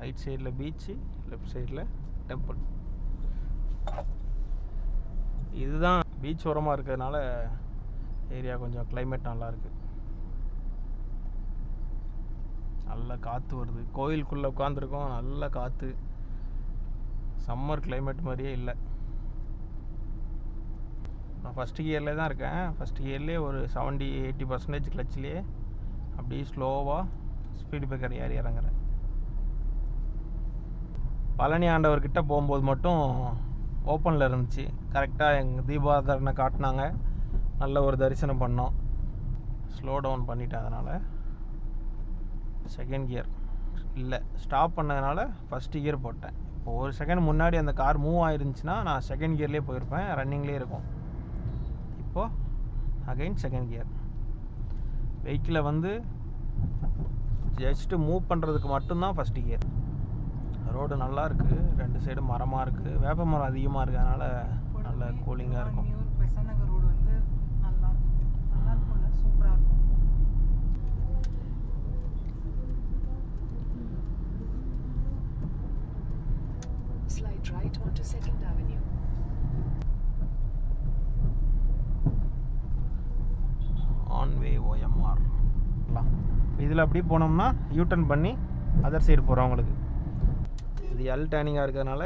Right சைடில் beach, left சைடில் temple. இதுதான் பீச் ஓரமாக இருக்கிறதுனால ஏரியா கொஞ்சம் கிளைமேட் நல்லாயிருக்கு. நல்ல காற்று வருது. கோயிலுக்குள்ளே உட்காந்துருக்கோம், நல்ல காற்று. சம்மர் கிளைமேட் மாதிரியே இல்லை. நான் ஃபஸ்ட்டு கியர்லேயே தான் இருக்கேன். ஃபஸ்ட்டு கியர்லேயே ஒரு 70-80% கிளச்சிலே அப்படியே ஸ்லோவாக ஸ்பீடு பிரேக்கர் ஏறி இறங்குறேன். பழனி ஆண்டவர்கிட்ட போகும்போது மட்டும் ஓப்பனில் இருந்துச்சு. கரெக்டாக எங்கள் தீபாராதனை காட்டினாங்க. நல்ல ஒரு தரிசனம் பண்ணோம். ஸ்லோ டவுன் பண்ணிட்டேன். அதனால் செகண்ட் கியர் இல்லை, ஸ்டாப் பண்ணதுனால ஃபஸ்ட்டு கியர் போட்டேன். இப்போ ஒரு செகண்ட் முன்னாடி அந்த கார் மூவ் ஆயிருந்துச்சுன்னா நான் செகண்ட் கியர்லேயே போயிருப்பேன், ரன்னிங்லேயே இருக்கும். இப்போது அகைன் செகண்ட் கியர். வெஹிக்கிளை வந்து ஜஸ்ட்டு மூவ் பண்ணுறதுக்கு மட்டும்தான் ஃபஸ்ட்டு கியர். ரோடு நல்லா இருக்குது, 2 சைடும் மரமாக இருக்குது. வேப்ப மரம் அதிகமாக இருக்குது, அதனால் நல்ல கூலிங்காக இருக்கும். பெசன்ட் நகர் ரோடு வந்து நல்லா இருக்கும்ல, சூப்பராக இருக்கும். Slide right onto 2nd Avenue. On way OMR. இதில் அப்படி போனோம்னா யூட்டர்ன் பண்ணி அதர் சைடு போகிறவங்களுக்கு. இது எல் டேர்னிங்காக இருக்கிறதுனால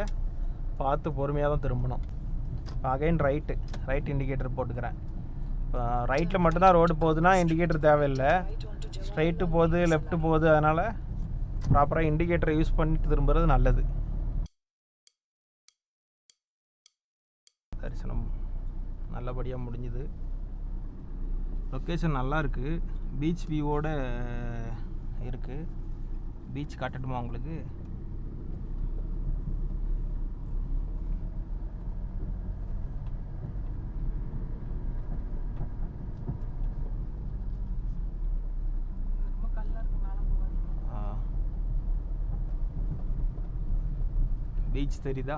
பார்த்து பொறுமையாக தான் திரும்பணும். இப்போ அகைன் ரைட் இண்டிகேட்டர் போட்டுக்கிறேன். இப்போ ரைட்டில் மட்டும்தான் ரோடு போகுதுன்னா இண்டிகேட்டர் தேவையில்லை. ஸ்ட்ரைட்டு போகுது, லெஃப்ட்டு போகுது, அதனால் ப்ராப்பராக இண்டிகேட்டரை யூஸ் பண்ணிட்டு திரும்புறது நல்லது. தரிசனம் நல்லபடியாக முடிஞ்சுது. லொக்கேஷன் நல்லா இருக்குது, பீச் வியூவோடு இருக்குது. பீச் காட்டட்டுமா உங்களுக்கு? பீச் தெரியுதா?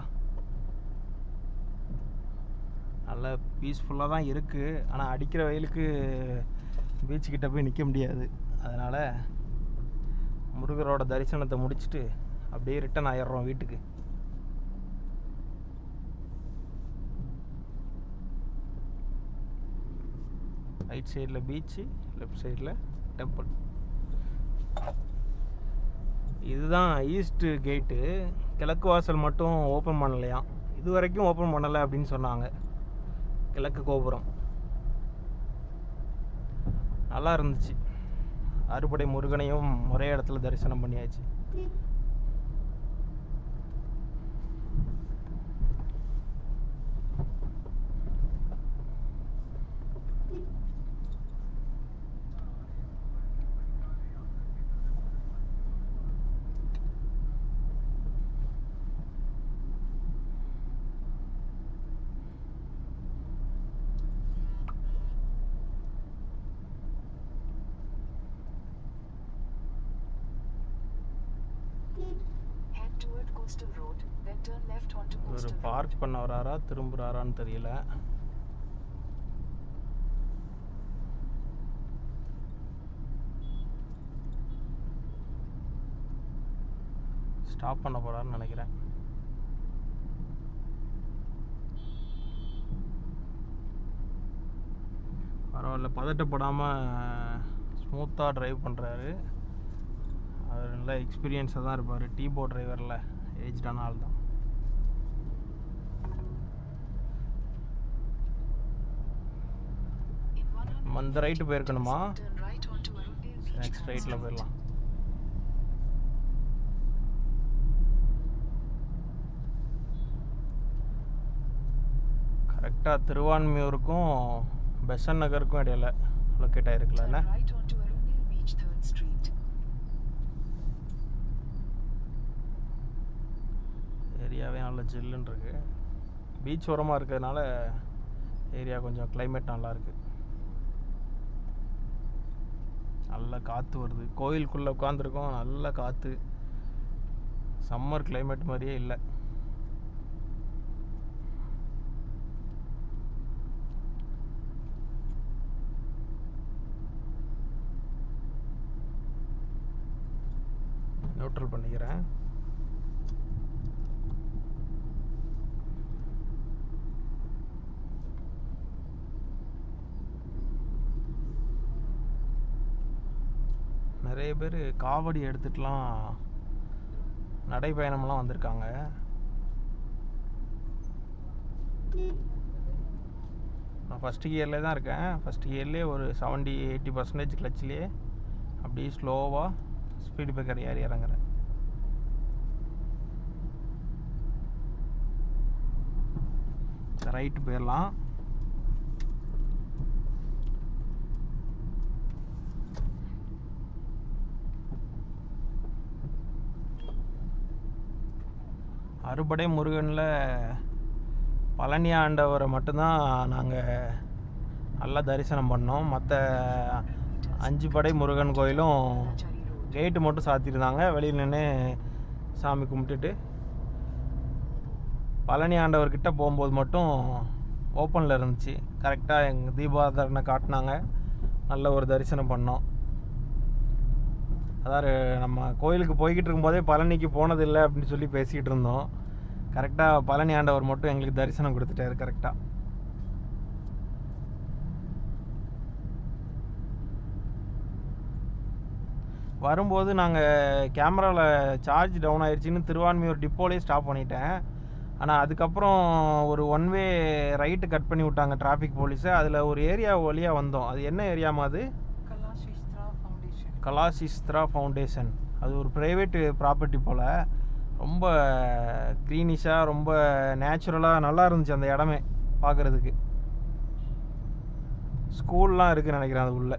நல்ல பீஸ்ஃபுல்லாக தான் இருக்குது. ஆனால் அடிக்கிற வெயிலுக்கு பீச்சுக்கிட்ட போய் நிற்க முடியாது. அதனால் முருகரோட தரிசனத்தை முடிச்சுட்டு அப்படியே ரிட்டன் ஆயிடுறோம் வீட்டுக்கு. ரைட் சைடில் பீச்சு, லெஃப்ட் சைடில் டெம்பிள். இதுதான் ஈஸ்ட்டு கேட்டு. கிழக்கு வாசல் மட்டும் ஓப்பன் பண்ணலையாம், இது வரைக்கும் ஓப்பன் பண்ணலை அப்படின்னு சொன்னாங்க. கிழக்கு கோபுரம் நல்லா இருந்துச்சு. அறுபடை முருகனையும் ஒரே இடத்துல தரிசனம் பண்ணியாச்சு. ஒரு பார்க் பண்ண வராரா திரும்புறாரான்னு தெரியல. ஸ்டாப் பண்ண போறாருன்னு நினைக்கிறேன். பரவாயில்ல, பதட்டப்படாமல் ஸ்மூத்தாக ட்ரைவ் பண்ணுறாரு. அவர் நல்லா எக்ஸ்பீரியன்ஸாக தான் இருப்பார். டீபோ டிரைவரில் ஏஜ்டான ஆள் தான். அந்த ரைட்டு போயிருக்கணுமா? நெக்ஸ்ட் ரைட்டில் போயிடலாம். கரெக்டாக திருவான்மியூருக்கும் பெசன்ட் நகருக்கும் இடையில லொக்கேட் ஆகிருக்கல. ஏரியாவே நல்ல ஜில்லுன்னு இருக்கு. பீச் ஓரமாக இருக்கிறதுனால ஏரியா கொஞ்சம் கிளைமேட் நல்லாயிருக்கு. நல்ல காற்று வருது. கோயிலுக்குள்ளே உட்காந்துருக்கோம், நல்ல காற்று. சம்மர் கிளைமேட் மாதிரியே இல்லை. நியூட்ரல் பண்ணிக்கிறேன். நிறைய பேர் காவடி எடுத்துட்டுலாம் நடைப்பயணம்லாம் வந்திருக்காங்க. நான் ஃபஸ்ட்டு கியர்லேயே தான் இருக்கேன். ஃபஸ்ட்டு கியர்லேயே ஒரு 70-80% கிளச்சிலே அப்படியே ஸ்லோவாக ஸ்பீடு பிரேக்கர் ஏறி இறங்குறேன். ரைட்டு போயிடலாம். அறுபடை முருகனில் பழனி ஆண்டவரை மட்டும்தான் நாங்கள் நல்லா தரிசனம் பண்ணோம். மற்ற 5 படை முருகன் கோயிலும் கேட்டு மட்டும் சாத்தியிருந்தாங்க. வெளியில் நின்று சாமி கும்பிட்டுட்டு பழனி ஆண்டவர்கிட்ட போகும்போது மட்டும் ஓப்பனில் இருந்துச்சு. கரெக்டாக எங்கள் தீபாராதனை காட்டினாங்க. நல்ல ஒரு தரிசனம் பண்ணோம். அதாவது நம்ம கோயிலுக்கு போய்கிட்டு இருக்கும்போதே பழனிக்கு போனதில்லை அப்படின்னு சொல்லி பேசிக்கிட்டு இருந்தோம். கரெக்டாக பழனி ஆண்டவர் மட்டும் எங்களுக்கு தரிசனம் கொடுத்துட்டாரு கரெக்டாக. வரும்போது நாங்கள் கேமராவில் சார்ஜ் டவுன் ஆயிடுச்சின்னு திருவான்மியூர் டிப்போலேயே ஸ்டாப் பண்ணிட்டேன். ஆனால் அதுக்கப்புறம் ஒரு 1 வே ரைட்டு கட் பண்ணி விட்டாங்க டிராஃபிக் போலீஸை. அதில் ஒரு ஏரியா வழியாக வந்தோம். அது என்ன ஏரியாமா அது? கலாசிஸ்த்ரா ஃபவுண்டேஷன். அது ஒரு ப்ரைவேட்டு ப்ராப்பர்ட்டி போல். ரொம்ப க்ரீனிஷாக ரொம்ப நேச்சுரலாக நல்லா இருந்துச்சு அந்த இடமே பார்க்குறதுக்கு. ஸ்கூல்லாம் இருக்குதுன்னு நினைக்கிறேன் அது உள்ள.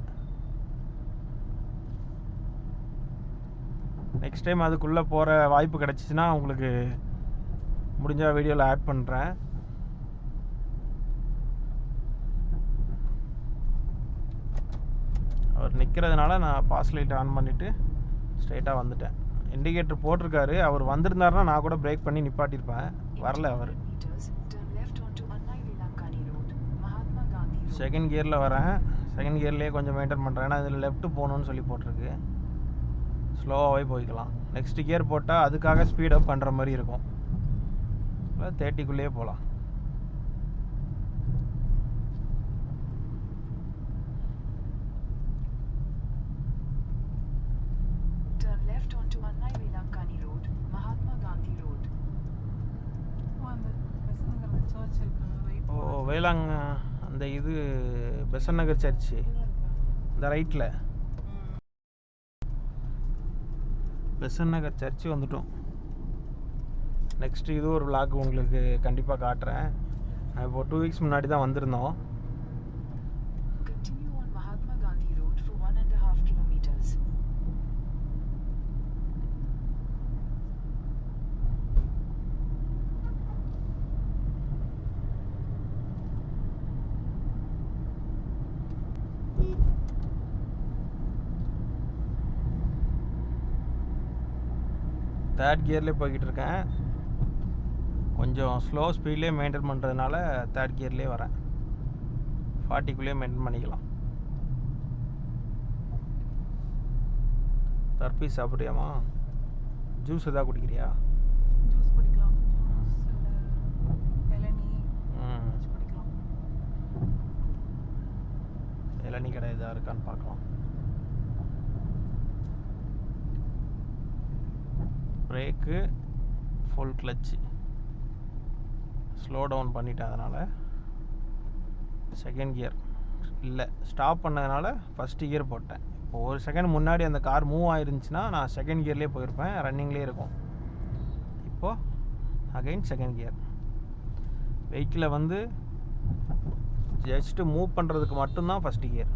நெக்ஸ்ட் டைம் அதுக்குள்ளே போகிற வாய்ப்பு கிடச்சிச்சின்னா உங்களுக்கு முடிஞ்சால் வீடியோவில் ஆட் பண்ணுறேன். அவர் நிற்கிறதுனால நான் பாஸ் லைட் ஆன் பண்ணிவிட்டு ஸ்ட்ரைட்டாக வந்துட்டேன். இண்டிகேட்டர் போட்டிருக்காரு. அவர் வந்திருந்தாருன்னா நான் கூட பிரேக் பண்ணி நிப்பாட்டியிருப்பேன். வரல அவர். செகண்ட் கியரில் வரேன். செகண்ட் கியர்லேயே கொஞ்சம் மெயின்டைன் பண்ணுறேன். ஏன்னா இதில் லெஃப்ட்டு போகணுன்னு சொல்லி போட்டிருக்கு. ஸ்லோவாகவே போய்க்கலாம். நெக்ஸ்ட் கியர் போட்டால் அதுக்காக ஸ்பீடப் பண்ணுற மாதிரி இருக்கும். 30க்குள்ளேயே போகலாம். ஓ வேளாங் அந்த இது பெசன்ட் நகர் சர்ச்சு இந்த ரைட்டில். பெசன்ட் நகர் சர்ச்சு வந்துட்டோம். நெக்ஸ்ட்டு இது ஒரு vlog உங்களுக்கு கண்டிப்பாக காட்டுறேன். இப்போ 2 வீக்ஸ் முன்னாடி தான் வந்திருந்தோம். தேர்ட் கியர்லேயே போய்கிட்டு இருக்கேன். கொஞ்சம் ஸ்லோ ஸ்பீட்லேயே மெயின்டைன் பண்ணுறதுனால தேர்ட் கியர்லேயே வரேன். 40க்குள்ளேயே மெயின்டைன் பண்ணிக்கலாம். தர்பீஸ் சாப்பிட்றியாமா? ஜூஸ் எதாவது குடிக்கிறியா? ஜூஸ் குடிக்கலாம். இளநீ குடிக்கலாம். இளநீ கடை எதாவது இருக்கான்னு பார்க்கலாம். Brake full clutch slow down பண்ணிட்டேன். அதனால் செகண்ட் கியர் இல்லை, ஸ்டாப் பண்ணதுனால ஃபஸ்ட்டு கியர் போட்டேன். இப்போ ஒரு செகண்ட் முன்னாடி அந்த கார் மூவ் ஆயிருந்துச்சுன்னா நான் செகண்ட் கியர்லேயே போயிருப்பேன். ரன்னிங்லேயே இருக்கும். இப்போது அகைன் செகண்ட் கியர். வெஹிக்கிளை வந்து ஜஸ்ட்டு மூவ் பண்ணுறதுக்கு மட்டும்தான் first gear.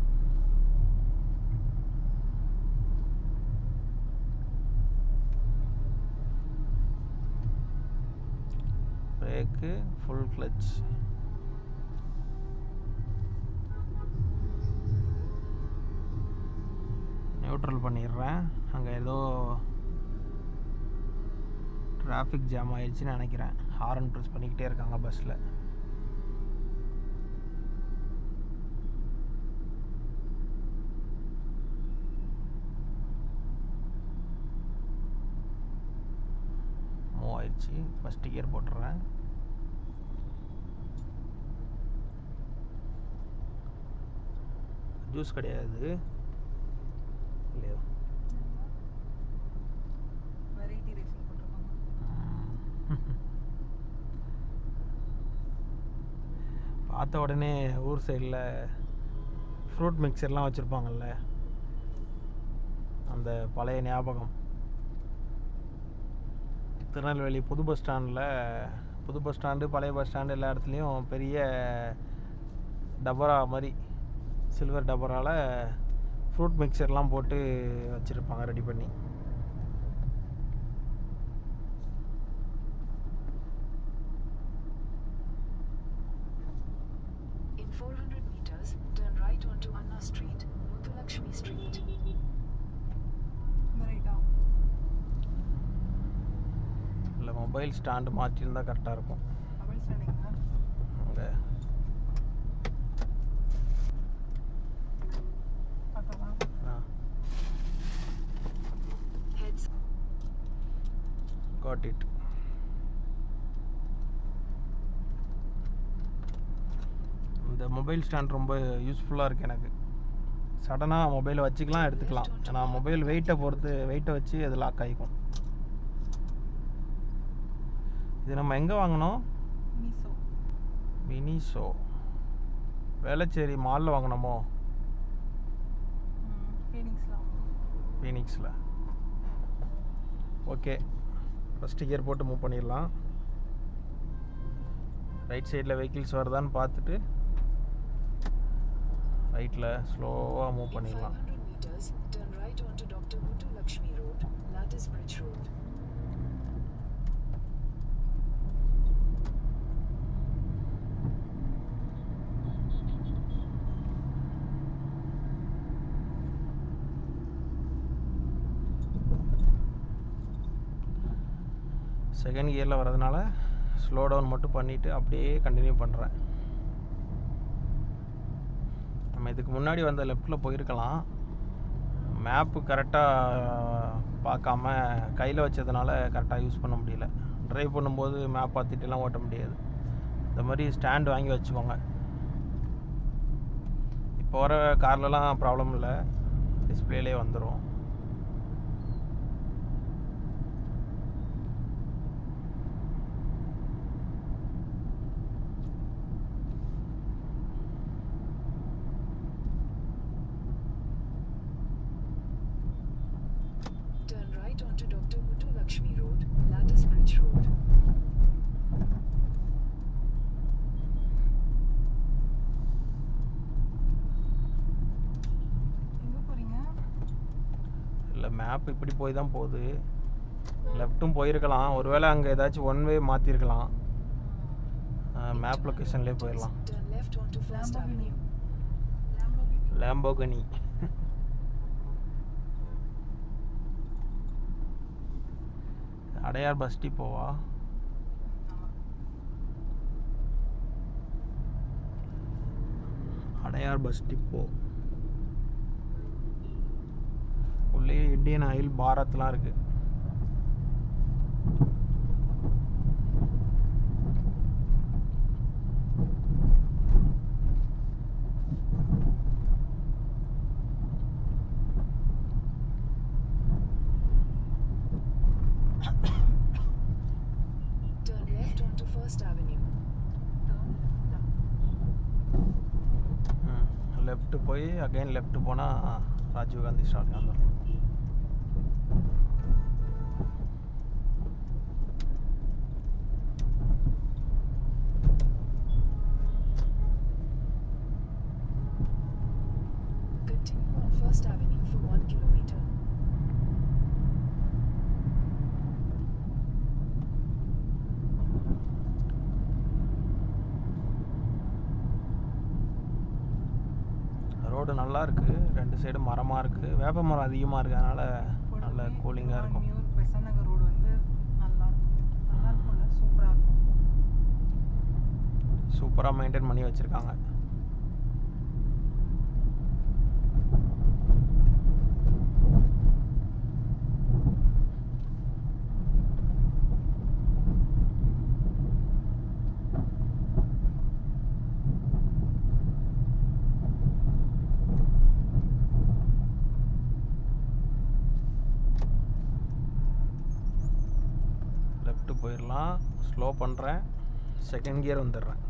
Brake full clutch. Neutral பண்ணிடுறேன். அங்கே ஏதோ டிராஃபிக் ஜாம் ஆயிடுச்சுன்னு நினைக்கிறேன். ஹாரன் ப்ரெஸ் பண்ணிக்கிட்டே இருக்காங்க பஸ்ஸில். மூவ் ஆயிடுச்சு. ஃபஸ்ட்டு கியர் போட்டுறேன். ஜூஸ் கிடையாது இல்லையா? பார்த்த உடனே ஊர் சைடில் ஃப்ரூட் மிக்சர்லாம் வச்சுருப்பாங்கல்ல, அந்த பழைய ஞாபகம். திருநெல்வேலி புது பஸ் ஸ்டாண்டு பழைய பஸ் ஸ்டாண்டு எல்லா இடத்துலையும் பெரிய டபரா மாதிரி சில்வர் டபராவில் ஃப்ரூட் மிக்சர்லாம் போட்டு வச்சுருப்பாங்க ரெடி பண்ணி. In 400 meters, turn right onto Anna Street, Muthulakshmi Street. இந்த ரைட்டா? இல்லை மொபைல் ஸ்டாண்டு மாற்றிருந்தா கரெக்டாக இருக்கும். மொபைல் ஸ்டாண்டிங்க. அங்கே பார்க்கலாம். Heads. Got it. இந்த மொபைல் ஸ்டாண்ட் ரொம்ப யூஸ்ஃபுல்லாக இருக்குது எனக்கு. சடனாக மொபைலை வச்சுக்கலாம் எடுத்துக்கலாம். ஏன்னா மொபைல் வெயிட்டை பொறுத்து வெயிட்டை வச்சு அது லாக் ஆகிக்கும். இது நம்ம எங்கே வாங்கினோம்? மீசோ. மினிசோ. வேளச்சேரி மாலில் வாங்கினோமோ? ஃபீனிக்ஸில். ஓகே, ஃபஸ்ட்டு கியர் போட்டு மூவ் பண்ணிடலாம். ரைட் சைடில் வெஹிக்கிள்ஸ் வருதான்னு பார்த்துட்டு ரைட்டில் ஸ்லோவாக மூவ் In பண்ணிடலாம். 500 meters, turn right onto Dr. Muthulakshmi Road, Lattice Bridge Road. Second கியரில் வரதுனால ஸ்லோ டவுன் மட்டும் பண்ணிவிட்டு அப்படியே கண்டினியூ பண்ணுறேன். நம்ம இதுக்கு முன்னாடி வந்த லெஃப்ட்டில் போயிருக்கலாம். மேப்பு கரெக்டாக பார்க்காம கையில் வச்சதுனால கரெக்டாக யூஸ் பண்ண முடியல. ட்ரைவ் பண்ணும்போது மேப் பார்த்துட்டுலாம் ஓட்ட முடியாது. இந்த மாதிரி ஸ்டாண்ட் வாங்கி வச்சுக்கோங்க. இப்போ வர கார்லலாம் ப்ராப்ளம் இல்லை, டிஸ்பிளேலே வந்துடும். Turn right onto Dr. Muthulakshmi Road, Lattice Bridge Road. எங்கே போகிறீங்க? இல்லை மேப் இப்படி போய் தான் போகுது. லெஃப்ட்டும் போயிருக்கலாம். ஒருவேளை அங்கே ஏதாச்சும் ஒன் வே மாற்றிருக்கலாம். மேப் லொக்கேஷன்லேயே போயிடலாம். Turn left onto First Lamborghini. Avenue. Lamborghini. Adyar bus டிப்போவா? Adyar bus depot. உள்ளே இந்தியன் ஆயில் பாரத்லாம் இருக்குது. Turn left onto First Avenue. Left போய் அகைன் லெஃப்ட் போனால் ராஜீவ் காந்தி ஸ்டாடியம் வந்துடும். Continue on First Avenue for 1 kilometer. Road நல்லா இருக்குது. ரெண்டு சைடு மரமாக இருக்குது. வேப்ப மரம் அதிகமாக இருக்கிறதுனால நல்ல கூலிங்காக இருக்கும். நியூர் பெசன்ட் நகர் ரோடு வந்து நல்லா இருக்கும்ல, சூப்பராக இருக்கும். சூப்பராக மெயின்டைன் பண்ணி வச்சுருக்காங்க. லெஃப்ட்டு போயிடலாம். ஸ்லோ பண்ணுறேன். செகண்ட் கியர் வந்துடுறேன்.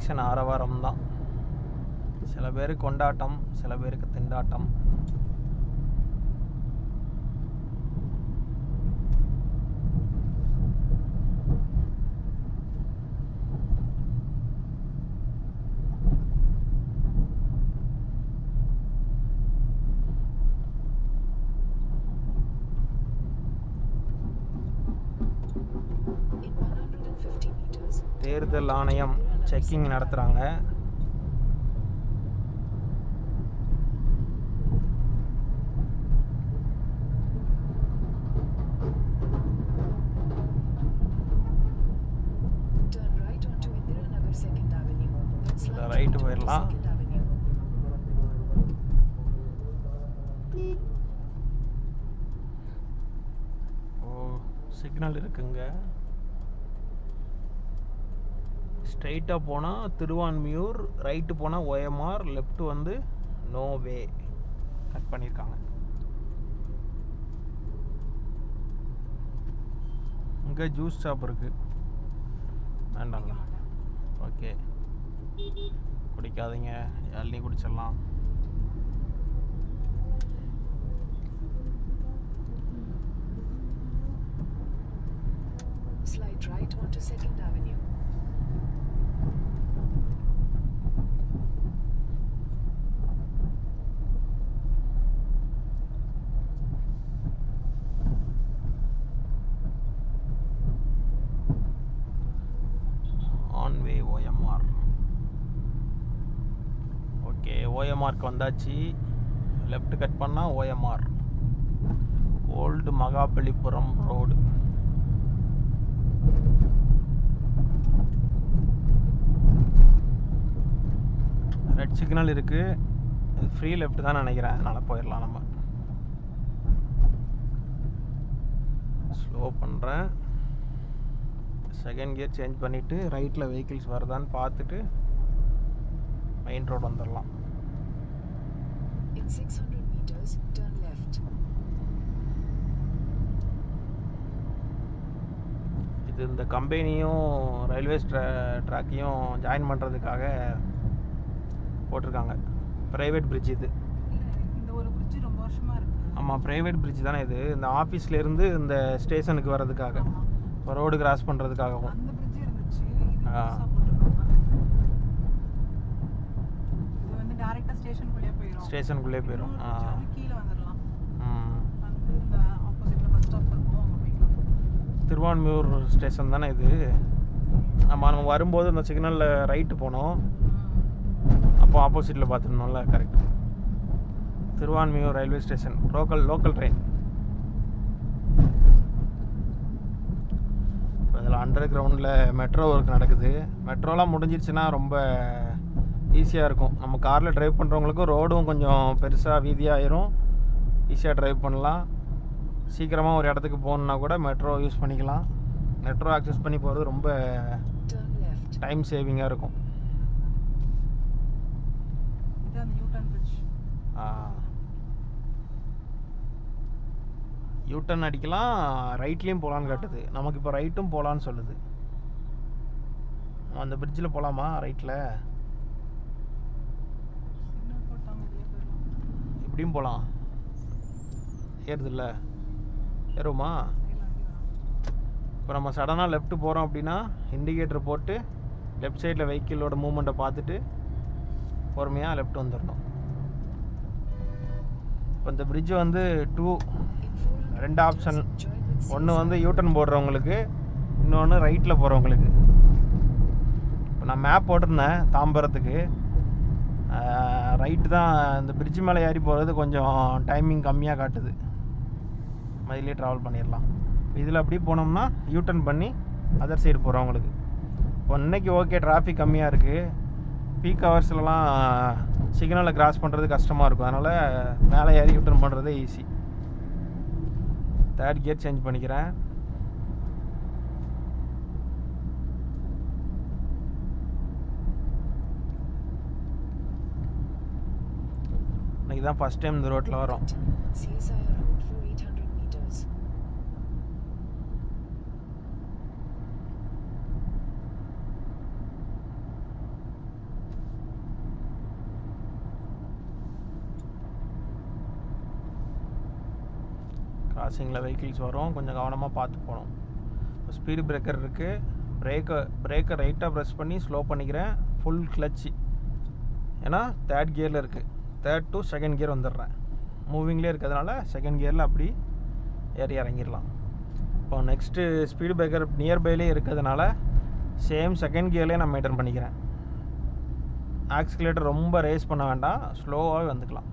எலெக்ஷன் ஆரவாரம் தான். சில பேருக்கு கொண்டாட்டம், சில பேருக்கு திண்டாட்டம். In 150 meters, தேர்தல் ஆணையம் செக்கிங் நடத்துகிறாங்க. turn right onto Indira Nagar 2nd Avenue. Then slide right onto போயிடலாம். 2nd Avenue. சிக்னல் இருக்குங்க. ஸ்ட்ரைட்டாக போனால் திருவான்மியூர், ரைட்டு போனால் OMR, லெஃப்ட் வந்து நோ வே கட் பண்ணியிருக்காங்க. இங்கே ஜூஸ் ஷாப் இருக்குது. வேண்டாங்க, ஓகே, குடிக்காதீங்க, இளநீ குடிச்சிடலாம். Slide right onto 2nd Avenue. On way OMR. Okay, OMRக்கு வந்தாச்சு. லெஃப்ட் கட் பண்ணால் OMR, old Mahabalipuram road. Red signal இருக்குது. ஃப்ரீ லெஃப்ட் தான் நினைக்கிறேன், அதனால் போயிடலாம். நம்ம ஸ்லோ பண்ணுறேன். செகண்ட் கியர் சேஞ்ச் பண்ணிவிட்டு ரைட்டில் வெஹிக்கிள்ஸ் வருதான்னு பார்த்துட்டு மெயின் ரோடு வந்துடலாம். In 600 meters, turn left. இது இந்த கம்பெனியும் ரயில்வேஸ் ட்ராக்கையும் ஜாயின் பண்ணுறதுக்காக போட்டிருக்காங்க. ப்ரைவேட் பிரிட்ஜ் இது. இந்த ஒரு பிரிட்ஜ் ரொம்ப வருஷமா இருக்கு. ஆமாம், ப்ரைவேட் பிரிட்ஜ் தானே இது. இந்த ஆஃபீஸ்லேருந்து இந்த ஸ்டேஷனுக்கு வர்றதுக்காக, இப்போ ரோடு கிராஸ் பண்ணுறதுக்காகவும். அந்த பிரிட்ஜ் இருந்துச்சு, இது ஆ. புதுசா போட்டிருக்காங்க. இது வந்து டைரக்டா ஸ்டேஷனுக்குள்ளே போயிடும். ஸ்டேஷனுக்குள்ளே போயிடும். கீழே வந்துடலாம். ம். வந்து இந்த ஆப்போசிட்ல பஸ் ஸ்டாப் இருக்கும், அங்கே போய்க்கலாம். திருவான்மியூர் ஸ்டேஷன் தானே இது. ஆமாம், நம்ம வரும்போது இந்த சிக்னலில் ரைட்டு போனோம், அப்போ ஆப்போசிட்டில் பார்த்துருந்தோம்ல. Correct. Thiruvanmiyur railway station, local train. இப்போ இதில் அண்டர் கிரவுண்டில் மெட்ரோ ஒர்க் நடக்குது. மெட்ரோலாம் முடிஞ்சிருச்சுன்னா ரொம்ப ஈஸியாக இருக்கும். நம்ம காரில் ட்ரைவ் பண்ணுறவங்களுக்கும் ரோடும் கொஞ்சம் பெருசாக வீதியாகிரும், ஈஸியாக ட்ரைவ் பண்ணலாம். சீக்கிரமாக ஒரு இடத்துக்கு போகணுன்னா கூட மெட்ரோ யூஸ் பண்ணிக்கலாம். மெட்ரோ ஆக்சஸ் பண்ணி போகிறது ரொம்ப Turn left. டைம் சேவிங்காக இருக்கும். இது அந்த யூட்டர்ன் பிரிட்ஜ். யூட்டன் அடிக்கலாம், ரைட்லேயும் போகலான்னு காட்டுது. நமக்கு இப்போ ரைட்டும் போகலான்னு சொல்லுது. அந்த பிரிட்ஜில் போகலாமா ரைட்டில்? சிக்னல் போட்டாங்க, வெளியே போயிடலாம். இப்படியும் போகலாம். ஏறுதில்ல, ஏறுமா? இப்போ நம்ம சடனாக லெஃப்ட் போகிறோம் அப்படின்னா இண்டிகேட்டர் போட்டு லெஃப்ட் சைடில் வெஹிக்கிளோட மூவ்மெண்ட்டை பார்த்துட்டு பொறுமையாக லெஃப்ட் வந்துடணும். இப்போ இந்த பிரிட்ஜு வந்து ரெண்டு ஆப்ஷன். ஒன்று வந்து யூட்டன் போடுறவங்களுக்கு, இன்னொன்று ரைட்டில் போகிறவங்களுக்கு. இப்போ நான் மேப் போட்டிருந்தேன் தாம்பரத்துக்கு. ரைட்டு தான். இந்த பிரிட்ஜு மேலே ஏறி போகிறது கொஞ்சம் டைமிங் கம்மியாக காட்டுது. மதிலே ட்ராவல் பண்ணிடலாம். இதில் அப்படி போனோம்னா யூட்டன் பண்ணி அதர் சைடு போகிறவங்களுக்கு. இப்போ இன்றைக்கி ஓகே, டிராஃபிக் கம்மியாக இருக்குது. பீக் ஹவர்ஸ்லலாம் சிக்னலை கிராஸ் பண்ணுறது கஷ்டமாக இருக்கும். அதனால் மேலே ஏறி யூட்டன் பண்ணுறதே ஈஸி. தேர்ட் கியர் சேஞ்ச் பண்ணிக்கிறேன். இன்றைக்கி தான் ஃபஸ்ட் டைம் இந்த ரோட்டில் வரோம். CSIR road for 800 meters. கிராசிங்கில் vehicles வரும், கொஞ்சம் கவனமாக பார்த்து போகணும். ஸ்பீடு பிரேக்கர் இருக்குது, பிரேக்கை ரைட்டாக ப்ரெஸ் பண்ணி ஸ்லோ பண்ணிக்கிறேன். ஃபுல் கிளச்சு, ஏன்னா தேர்ட் கியரில் இருக்குது. தேர்ட் டு செகண்ட் கியர் வந்துடுறேன். மூவிங்லேயே இருக்கிறதுனால செகண்ட் கியரில் அப்படி ஏறி இறங்கிடலாம். இப்போ நெக்ஸ்ட்டு ஸ்பீடு பிரேக்கர் நியர்பைலேயே இருக்கிறதுனால சேம் செகண்ட் கியர்லேயே நான் மெயின்டைன் பண்ணிக்கிறேன். ஆக்சிலேட்டர் ரொம்ப ரேஸ் பண்ண வேண்டாம், ஸ்லோவாகவே வந்துக்கலாம்.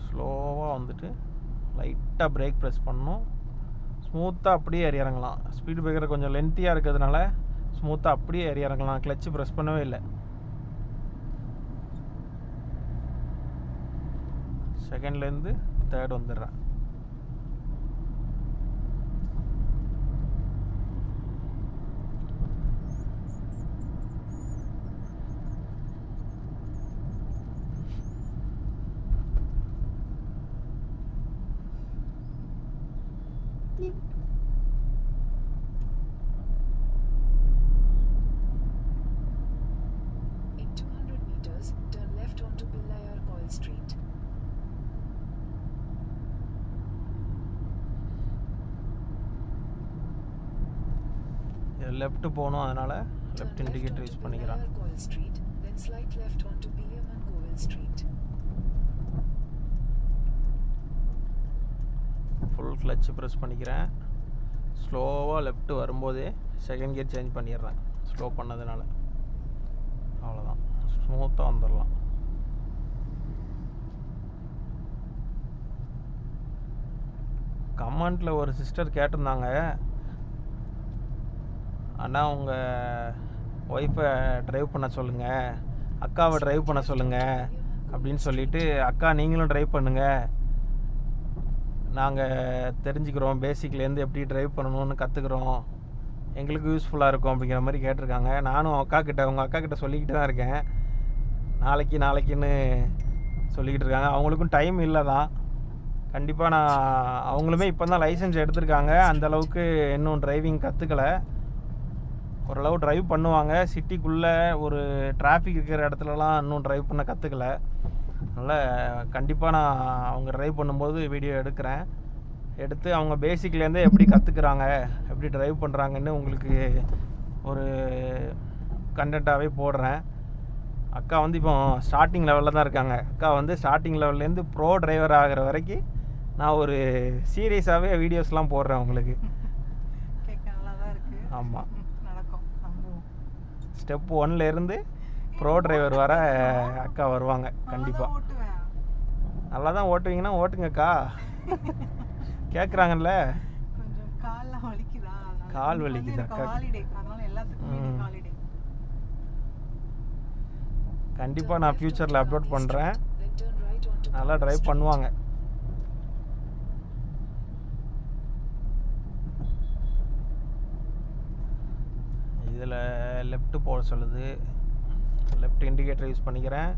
ஸ்லோவாக வந்துட்டு லைட்டாக பிரேக் ப்ரெஸ் பண்ணணும். ஸ்மூத்தாக அப்படியே ஏறி இறங்கலாம். ஸ்பீடு பிரேக்கர் கொஞ்சம் லென்த்தியாக இருக்கிறதுனால ஸ்மூத்தாக அப்படியே ஏறி இறங்கலாம். கிளச்சு ப்ரெஸ் பண்ணவே இல்லை. செகண்ட்லேருந்து தேர்ட் வந்துடுறேன். In 200 meters, turn left onto Pillayar Coil Street. Left போகணும், அதனால் Turn left left indicator onto use பண்ணிக்கிறேன். Pillayar Coil Street, then slight left onto Pilyaman Coil Street. Full clutch press பண்ணிக்கிறேன். ஸ்லோவாக left வரும்போதே second gear change பண்ணிடுறேன். Slow பண்ணதுனால அவ்வளோதான், ஸ்மூத்தாக வந்துடலாம். கமெண்ட்டில் ஒரு சிஸ்டர் கேட்டிருந்தாங்க, அண்ணா உங்கள் ஒய்ஃபை ட்ரைவ் பண்ண சொல்லுங்கள், அக்காவை ட்ரைவ் பண்ண சொல்லுங்கள் அப்படின்னு சொல்லிட்டு, அக்கா நீங்களும் ட்ரைவ் பண்ணுங்கள், நாங்கள் தெரிஞ்சுக்கிறோம், பேசிக்லேருந்து எப்படி ட்ரைவ் பண்ணணும்னு கற்றுக்குறோம், எங்களுக்கு யூஸ்ஃபுல்லாக இருக்கும் அப்படிங்கிற மாதிரி கேட்டிருக்காங்க. நானும் உங்கள் அக்கா கிட்ட சொல்லிக்கிட்டு தான் இருக்கேன். நாளைக்குன்னு சொல்லிக்கிட்டு இருக்காங்க. அவங்களுக்கும் டைம் இல்லை தான். கண்டிப்பாக நான் அவங்களுமே இப்போ தான் லைசன்ஸ் எடுத்திருக்காங்க. அந்தளவுக்கு இன்னும் டிரைவிங் கற்றுக்கலை. ஓரளவு ட்ரைவ் பண்ணுவாங்க. சிட்டிக்குள்ளே ஒரு டிராஃபிக் இருக்கிற இடத்துலலாம் இன்னும் ட்ரைவ் பண்ண கற்றுக்கலை. அதனால் கண்டிப்பாக நான் அவங்க ட்ரைவ் பண்ணும்போது வீடியோ எடுத்து அவங்க பேசிக்லேருந்தே எப்படி கற்றுக்குறாங்க, எப்படி ட்ரைவ் பண்ணுறாங்கன்னு உங்களுக்கு ஒரு கண்டென்ட்டாகவே போடுறேன். அக்கா வந்து இப்போ ஸ்டார்டிங் லெவலில் தான் இருக்காங்க. அக்கா வந்து ஸ்டார்டிங் லெவல்லேருந்து ப்ரோ டிரைவர் ஆகிற வரைக்கும் நான் ஒரு சீரியஸாகவே வீடியோஸ்லாம் போடுறேன் உங்களுக்கு. கேட்க நல்லா தான் இருக்கு. ஆமாம், நடக்கும் நம்புவோம். ஸ்டெப் 1லேருந்து ப்ரோ டிரைவர் வர அக்கா வருவாங்க கண்டிப்பாக. ஓட்டுவேன். நல்லா தான் ஓட்டுவீங்கன்னா ஓட்டுங்கக்கா. கேட்குறாங்கல்ல. கொஞ்சம் கால்லாம் வலிக்குதா? கால் வலிக்குதா? ஹாலிடே, அதனால எல்லாத்துக்குமே ஹாலிடே. கண்டிப்பாக நான் ஃப்யூச்சரில் அப்லோட் பண்ணுறேன். Then turn right onto நல்லா Coil ட்ரைவ் Street. பண்ணுவாங்க. இதில் லெஃப்ட் போக சொல்லுது. லெஃப்ட் இண்டிகேட்டர் யூஸ் பண்ணிக்கிறேன்.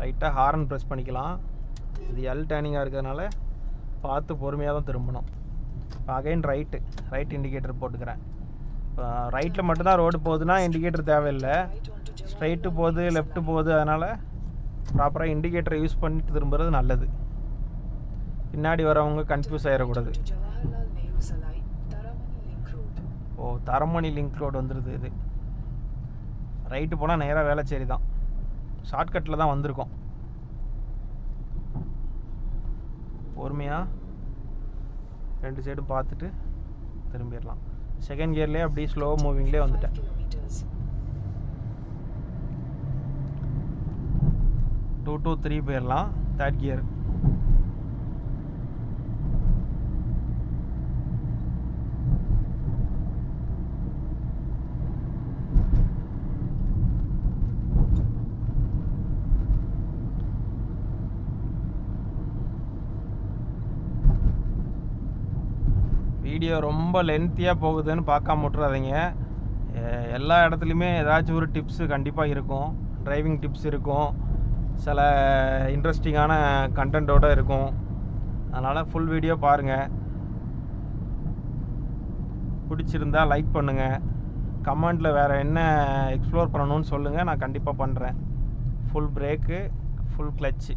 லைட்டாக ஹார்ன் ப்ரெஸ் பண்ணிக்கலாம். இது எல் டேர்னிங்காக இருக்கிறதுனால பார்த்து பொறுமையாக தான் திரும்பணும். இப்போ அகைன் ரைட் இண்டிகேட்டர் போட்டுக்கிறேன். இப்போ ரைட்டில் மட்டும்தான் ரோடு போகுதுன்னா இண்டிகேட்டர் தேவையில்லை. Right onto Jawaharlal ஸ்ட்ரைட்டு போகுது, லெஃப்ட்டு போகுது, அதனால் ப்ராப்பராக இண்டிகேட்டரை யூஸ் பண்ணிட்டு திரும்புறது நல்லது. பின்னாடி வரவங்க கன்ஃபியூஸ் ஆகிடக்கூடாது. to Jawaharlal Nehru Salai, Taramani Link Road. O, Taramani link road வந்துடுது. இது ரைட்டு போனால் நேராக வேளச்சேரி தான். ஷார்ட்கட்டில் தான் வந்திருக்கோம். பொறுமையாக 2 சைடும் பார்த்துட்டு திரும்பிடலாம். செகண்ட் கியர்லேயே அப்படியே ஸ்லோ மூவிங்லேயே வந்துட்டேன். 5 kilometers. 2 to 3 போயிடலாம். Third gear. வீடியோ ரொம்ப லென்த்தியாக போகுதுன்னு பார்க்காம விட்றாதீங்க. எல்லா இடத்துலையுமே ஏதாச்சும் ஒரு டிப்ஸு கண்டிப்பாக இருக்கும். டிரைவிங் டிப்ஸ் இருக்கும், சில இன்ட்ரெஸ்டிங்கான கண்டென்ட்டோடு இருக்கும். அதனால் ஃபுல் வீடியோ பாருங்கள். பிடிச்சிருந்தா லைக் பண்ணுங்கள். கமெண்ட்டில் வேறு என்ன எக்ஸ்ப்ளோர் பண்ணணும்னு சொல்லுங்கள், நான் கண்டிப்பாக பண்ணுறேன். Full brake, full clutch.